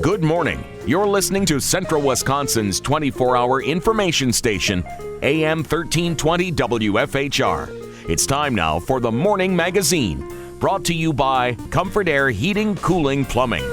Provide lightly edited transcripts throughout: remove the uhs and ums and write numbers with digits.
Good morning. You're listening to Central Wisconsin's 24-hour information station, AM 1320 WFHR. It's time now for the Morning Magazine, brought to you by Comfort Air Heating, Cooling, Plumbing.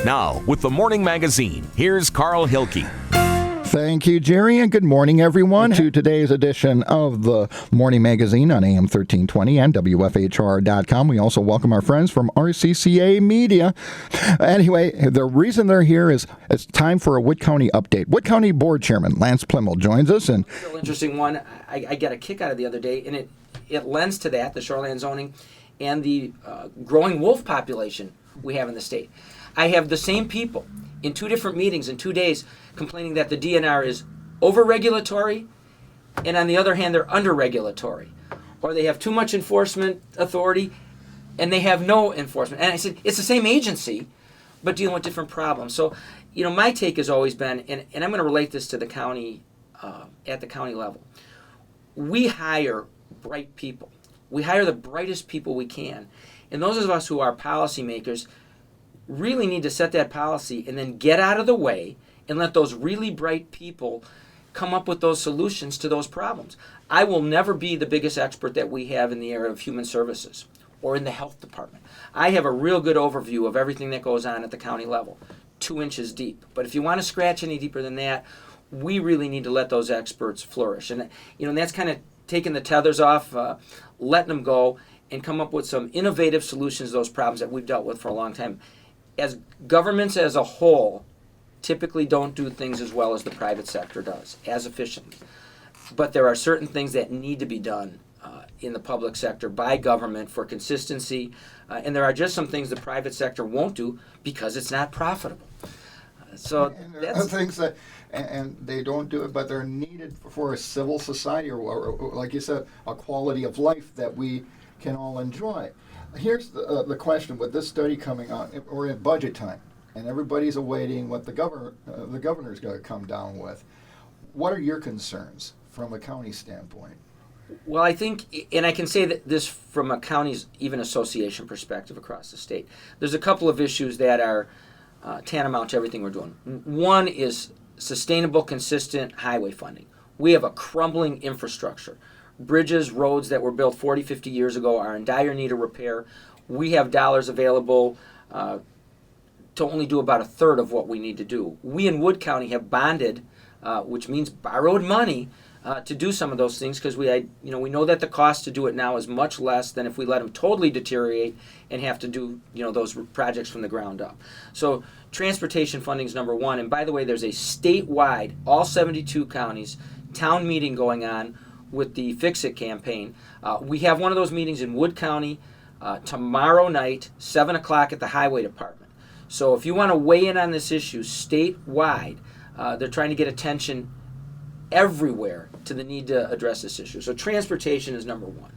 Now, with the Morning Magazine, here's Carl Hilke. Thank you, Jerry, and good morning, everyone, to today's edition of the Morning Magazine on AM 1320 and WFHR.com. We also welcome our friends from RCCA Media. Anyway, the reason they're here is it's time for a Wood County update. Wood County Board Chairman Lance Pliml joins us. And a real interesting one I got a kick out of the other day, and it lends to that, the shoreline zoning, and the growing wolf population we have in the state. I have the same people in two different meetings in 2 days complaining that the DNR is over-regulatory, and on the other hand, they're under-regulatory. Or they have too much enforcement authority, and they have no enforcement. And I said, it's the same agency, but dealing with different problems. So, my take has always been, and I'm going to relate this to the county, at the county level. We hire bright people. We hire the brightest people we can. And those of us who are policymakers really need to set that policy and then get out of the way and let those really bright people come up with those solutions to those problems. I will never be the biggest expert that we have in the area of human services or in the health department. I have a real good overview of everything that goes on at the county level, 2 inches deep. But if you want to scratch any deeper than that, we really need to let those experts flourish. And that's kind of taking the tethers off, letting them go, and come up with some innovative solutions to those problems that we've dealt with for a long time. As governments as a whole typically don't do things as well as the private sector does, as efficiently. But there are certain things that need to be done in the public sector by government for consistency, and there are just some things the private sector won't do because it's not profitable. So that's things that, and they don't do it, but they're needed for a civil society or like you said, a quality of life that we can all enjoy. Here's the question with this study coming out. We're in budget time, and everybody's awaiting what the governor's going to come down with. What are your concerns from a county standpoint? Well, I think, and I can say that this from a county's even association perspective across the state, there's a couple of issues that are tantamount to everything we're doing. One is sustainable, consistent highway funding. We have a crumbling infrastructure. Bridges, roads that were built 40, 50 years ago are in dire need of repair. We have dollars available to only do about a third of what we need to do. We in Wood County have bonded, which means borrowed money, to do some of those things because we know that the cost to do it now is much less than if we let them totally deteriorate and have to do those projects from the ground up. So transportation funding is number one. And by the way, there's a statewide, all 72 counties, town meeting going on with the Fix It campaign. We have one of those meetings in Wood County tomorrow night, 7 o'clock at the Highway Department. So if you want to weigh in on this issue statewide, they're trying to get attention everywhere to the need to address this issue. So transportation is number one.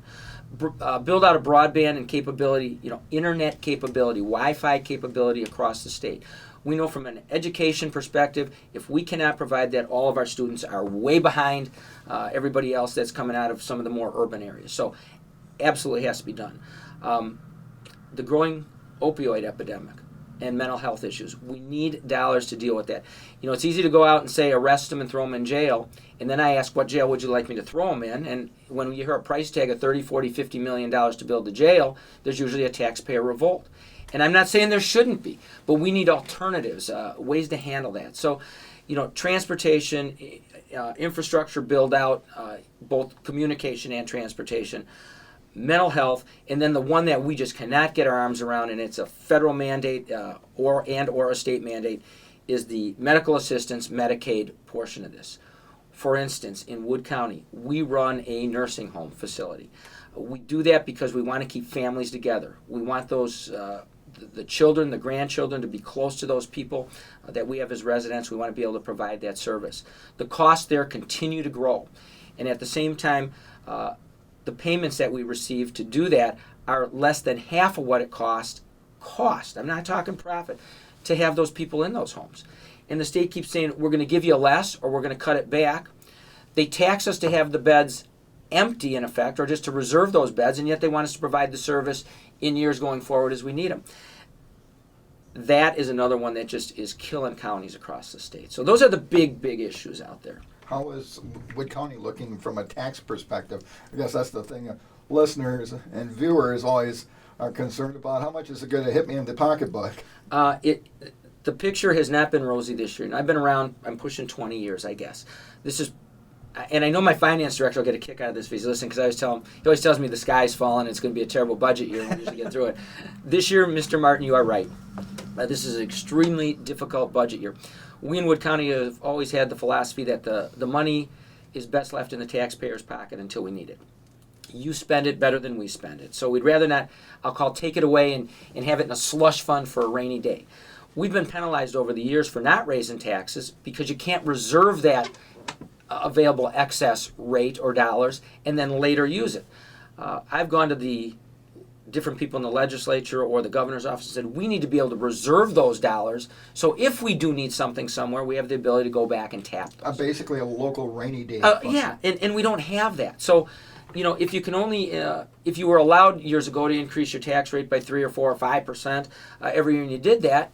Build out a broadband and capability, internet capability, Wi-Fi capability across the state. We know from an education perspective, if we cannot provide that, all of our students are way behind everybody else that's coming out of some of the more urban areas. So absolutely has to be done. The growing opioid epidemic and mental health issues. We need dollars to deal with that. It's easy to go out and say arrest them and throw them in jail, and then I ask what jail would you like me to throw them in, and when you hear a price tag of $30, $40, $50 million to build the jail, there's usually a taxpayer revolt. And I'm not saying there shouldn't be, but we need alternatives, ways to handle that. So, transportation, infrastructure build out, both communication and transportation, mental health, and then the one that we just cannot get our arms around, and it's a federal mandate or a state mandate, is the medical assistance Medicaid portion of this. For instance, in Wood County, we run a nursing home facility. We do that because we want to keep families together. We want those the children, the grandchildren to be close to those people that we have as residents. We want to be able to provide that service. The costs there continue to grow, and at the same time, the payments that we receive to do that are less than half of what it cost. I'm not talking profit, to have those people in those homes. And the state keeps saying, we're going to give you less or we're going to cut it back. They tax us to have the beds empty, in effect, or just to reserve those beds, and yet they want us to provide the service in years going forward as we need them. that is another one that just is killing counties across the state. So those are the big issues out there. How is Wood County looking from a tax perspective? I guess that's the thing. Listeners and viewers always are concerned about how much is it going to hit me in the pocketbook. The picture has not been rosy this year, and I've been around. I'm pushing 20 years, I guess. This is, and I know my finance director will get a kick out of this if he's listening, because I always tell him, he always tells me the sky's falling, it's going to be a terrible budget year, and we usually get through it. This year, Mr. Martin, you are right. This is an extremely difficult budget year. We in Wood County have always had the philosophy that the money is best left in the taxpayer's pocket until we need it. You spend it better than we spend it. So we'd rather not, I'll call, take it away and have it in a slush fund for a rainy day. We've been penalized over the years for not raising taxes because you can't reserve that available excess rate or dollars and then later use it. I've gone to the different people in the legislature or the governor's office and said, we need to be able to reserve those dollars, so if we do need something somewhere, we have the ability to go back and tap those. Basically a local rainy day. Yeah, and we don't have that. So, if you can only, if you were allowed years ago to increase your tax rate by 3 or 4 or 5% every year, and you did that,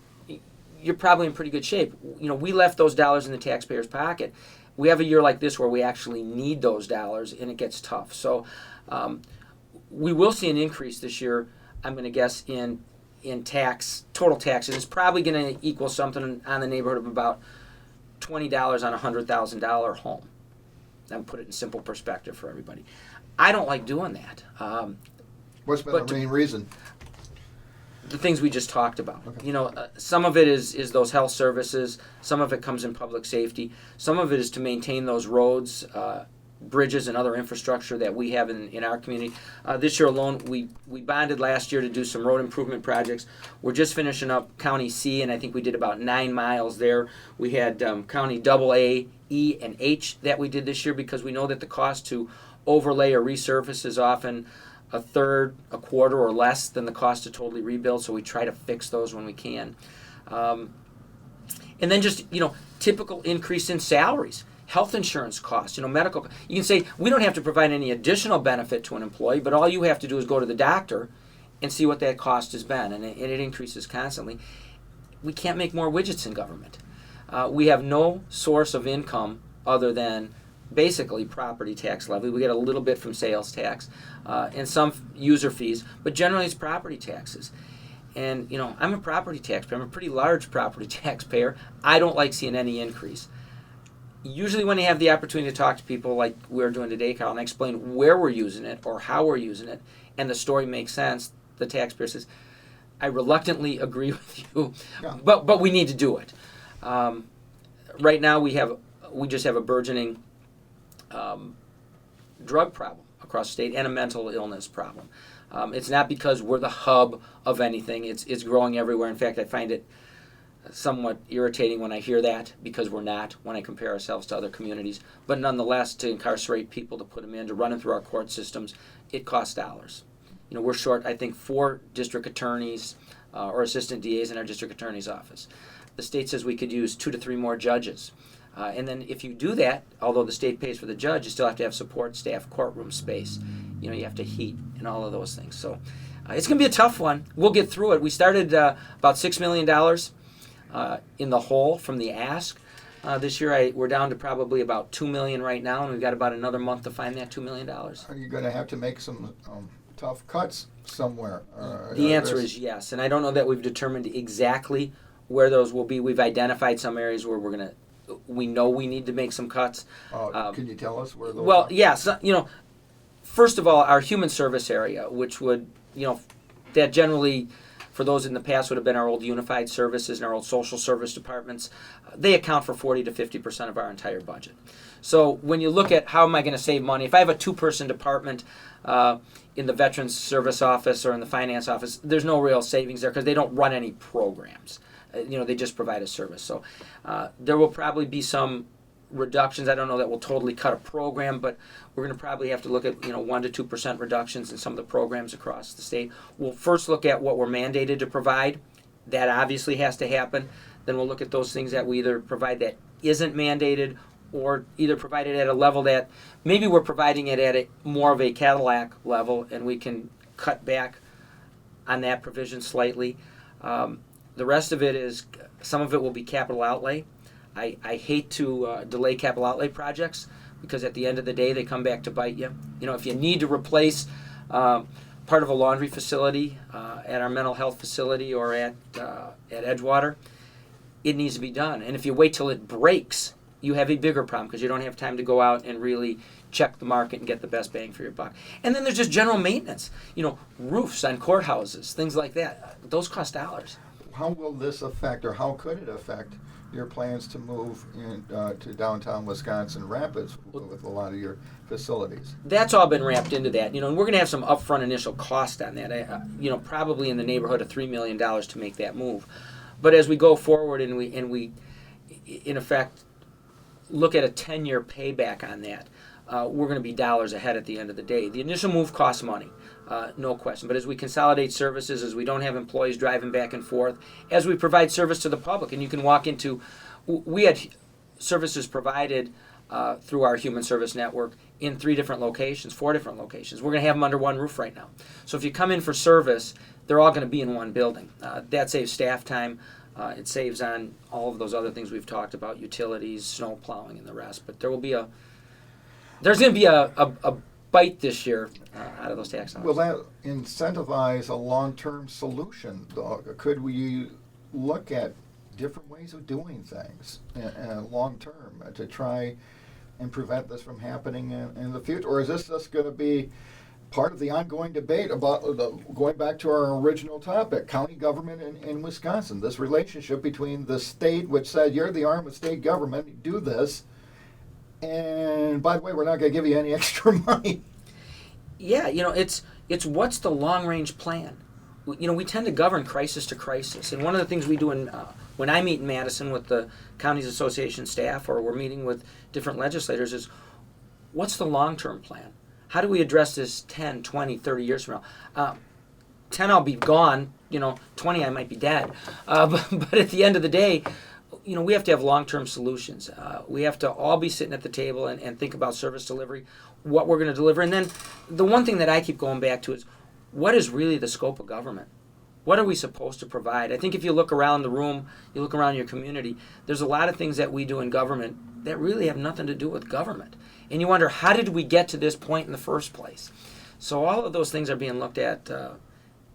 you're probably in pretty good shape. We left those dollars in the taxpayer's pocket. We have a year like this where we actually need those dollars, and it gets tough. So we will see an increase this year, I'm going to guess, in total taxes. It's probably going to equal something on the neighborhood of about $20 on a $100,000 home. I'm put it in simple perspective for everybody. I don't like doing that. What's been the main reason? The things we just talked about. Okay. Some of it is those health services. Some of it comes in public safety. Some of it is to maintain those roads, bridges, and other infrastructure that we have in our community. This year alone, we bonded last year to do some road improvement projects. We're just finishing up County C, and I think we did about 9 miles there. We had County AA, E, and H that we did this year, because we know that the cost to overlay or resurface is often a third, a quarter, or less than the cost to totally rebuild, so we try to fix those when we can. And then just, typical increase in salaries, health insurance costs, medical. You can say, we don't have to provide any additional benefit to an employee, but all you have to do is go to the doctor and see what that cost has been, and it increases constantly. We can't make more widgets in government. We have no source of income other than basically property tax levy. We get a little bit from sales tax and some user fees, but generally it's property taxes. And, I'm a property taxpayer. I'm a pretty large property taxpayer. I don't like seeing any increase. Usually when you have the opportunity to talk to people like we're doing today, Carl, and explain where we're using it or how we're using it, and the story makes sense, the taxpayer says, I reluctantly agree with you, Yeah. but we need to do it. Right now we just have a burgeoning drug problem across the state and a mental illness problem. It's not because we're the hub of anything. It's growing everywhere. In fact, I find it somewhat irritating when I hear that, because we're not, when I compare ourselves to other communities. But nonetheless, to incarcerate people, to put them in, to run them through our court systems, it costs dollars. We're short, I think, 4 district attorneys or assistant DAs in our district attorney's office. The state says we could use 2 to 3 more judges. And then if you do that, although the state pays for the judge, you still have to have support staff, courtroom space. You have to heat and all of those things. So it's going to be a tough one. We'll get through it. We started about $6 million in the hole from the ask. This year we're down to probably about $2 million right now, and we've got about another month to find that $2 million. Are you going to have to make some tough cuts somewhere? The answer is yes, and I don't know that we've determined exactly where those will be. We've identified some areas where we know we need to make some cuts. Can you tell us where those Well, are? yes. First of all, our human service area, which would, that generally, for those in the past, would have been our old unified services and our old social service departments. They account for 40 to 50% of our entire budget. So when you look at how am I going to save money, if I have a 2-person department in the Veterans Service Office or in the Finance Office, there's no real savings there because they don't run any programs. They just provide a service. So there will probably be some reductions. I don't know that we'll totally cut a program, but we're going to probably have to look at 1 to 2% reductions in some of the programs across the state. We'll first look at what we're mandated to provide. That obviously has to happen. Then we'll look at those things that we either provide that isn't mandated, or either provide it at a level that maybe we're providing it at more of a Cadillac level, and we can cut back on that provision slightly. The rest of it is, some of it will be capital outlay. I hate to delay capital outlay projects because at the end of the day they come back to bite you. If you need to replace part of a laundry facility at our mental health facility or at Edgewater, it needs to be done. And if you wait till it breaks, you have a bigger problem because you don't have time to go out and really check the market and get the best bang for your buck. And then there's just general maintenance. Roofs on courthouses, things like that. Those cost dollars. How will this affect, or how could it affect your plans to move to downtown Wisconsin Rapids with a lot of your facilities? That's all been wrapped into that, and we're going to have some upfront initial cost on that. Probably in the neighborhood of $3 million to make that move. But as we go forward and we in effect look at a 10-year payback on that, we're going to be dollars ahead at the end of the day. The initial move costs money, no question. But as we consolidate services, as we don't have employees driving back and forth, as we provide service to the public, and you can walk into, we had services provided through our human service network in 4 different locations. We're going to have them under one roof right now. So if you come in for service, they're all going to be in one building. That saves staff time. It saves on all of those other things we've talked about, utilities, snow plowing, and the rest. But there's going to be a bite this year out of those tax dollars. Will that incentivize a long-term solution? Could we look at different ways of doing things long-term to try and prevent this from happening in the future? Or is this just going to be part of the ongoing debate about going back to our original topic, county government in Wisconsin, this relationship between the state, which said you're the arm of state government, do this, and by the way, we're not going to give you any extra money. Yeah, it's what's the long-range plan? We tend to govern crisis to crisis, and one of the things we do when I meet in Madison with the Counties Association staff, or we're meeting with different legislators, is what's the long-term plan? How do we address this 10, 20, 30 years from now? 10, I'll be gone. 20, I might be dead. But at the end of the day, we have to have long-term solutions. We have to all be sitting at the table and think about service delivery, what we're going to deliver. And then the one thing that I keep going back to is, what is really the scope of government? What are we supposed to provide? I think if you look around the room, you look around your community, there's a lot of things that we do in government that really have nothing to do with government. And you wonder, how did we get to this point in the first place? So all of those things are being looked at.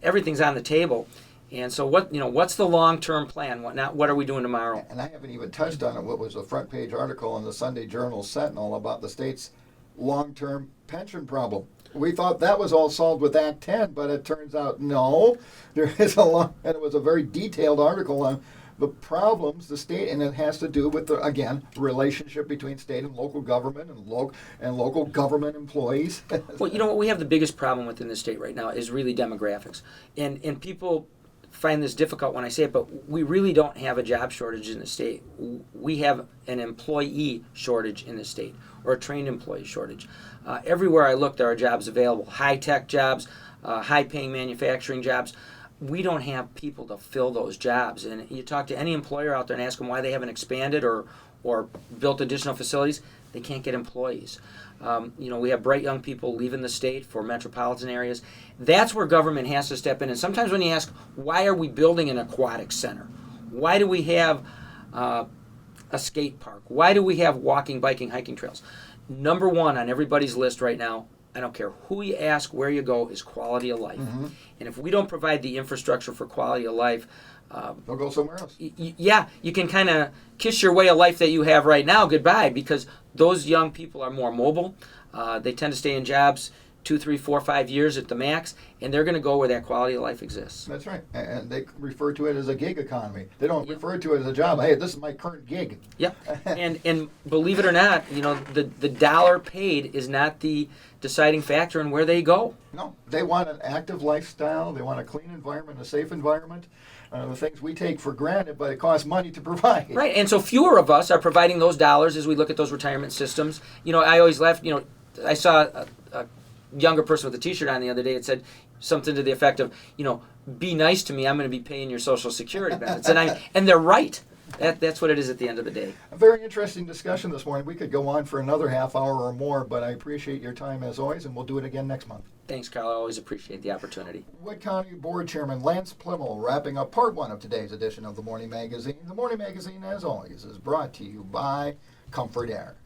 Everything's on the table. And so what's the long-term plan? What are we doing tomorrow? And I haven't even touched on it. What was a front-page article in the Sunday Journal Sentinel about the state's long-term pension problem. We thought that was all solved with Act 10, but it turns out no. There is and it was a very detailed article on the problems the state, and it has to do with the relationship between state and local government and local government employees. Well, what we have the biggest problem within the state right now is really demographics, and people find this difficult when I say it, but we really don't have a job shortage in the state. We have an employee shortage in the state, or a trained employee shortage. Everywhere I look, there are jobs available, high-tech jobs, high-paying manufacturing jobs. We don't have people to fill those jobs. And you talk to any employer out there and ask them why they haven't expanded or built additional facilities, they can't get employees. We have bright young people leaving the state for metropolitan areas. That's where government has to step in. And sometimes when you ask, why are we building an aquatic center? Why do we have a skate park? Why do we have walking, biking, hiking trails? Number one on everybody's list right now, I don't care who you ask, where you go, is quality of life. Mm-hmm. And if we don't provide the infrastructure for quality of life, they'll go somewhere else. You can kind of kiss your way of life that you have right now goodbye, because those young people are more mobile. They tend to stay in jobs 2, 3, 4, 5 years at the max, and they're going to go where that quality of life exists. That's right. And they refer to it as a gig economy. They don't refer to it as a job. Hey, this is my current gig. Yep. and believe it or not, the dollar paid is not the deciding factor in where they go. No, they want an active lifestyle. They want a clean environment, a safe environment. The things we take for granted, but it costs money to provide. Right, and so fewer of us are providing those dollars as we look at those retirement systems. I always laugh. I saw a younger person with a T-shirt on the other day. It said something to the effect of, be nice to me. I'm going to be paying your Social Security benefits, and they're right. That's what it is at the end of the day. A very interesting discussion this morning. We could go on for another half hour or more, but I appreciate your time as always, and we'll do it again next month. Thanks, Carl. I always appreciate the opportunity. Wood County Board Chairman Lance Pliml wrapping up part one of today's edition of the Morning Magazine. The Morning Magazine, as always, is brought to you by Comfort Air.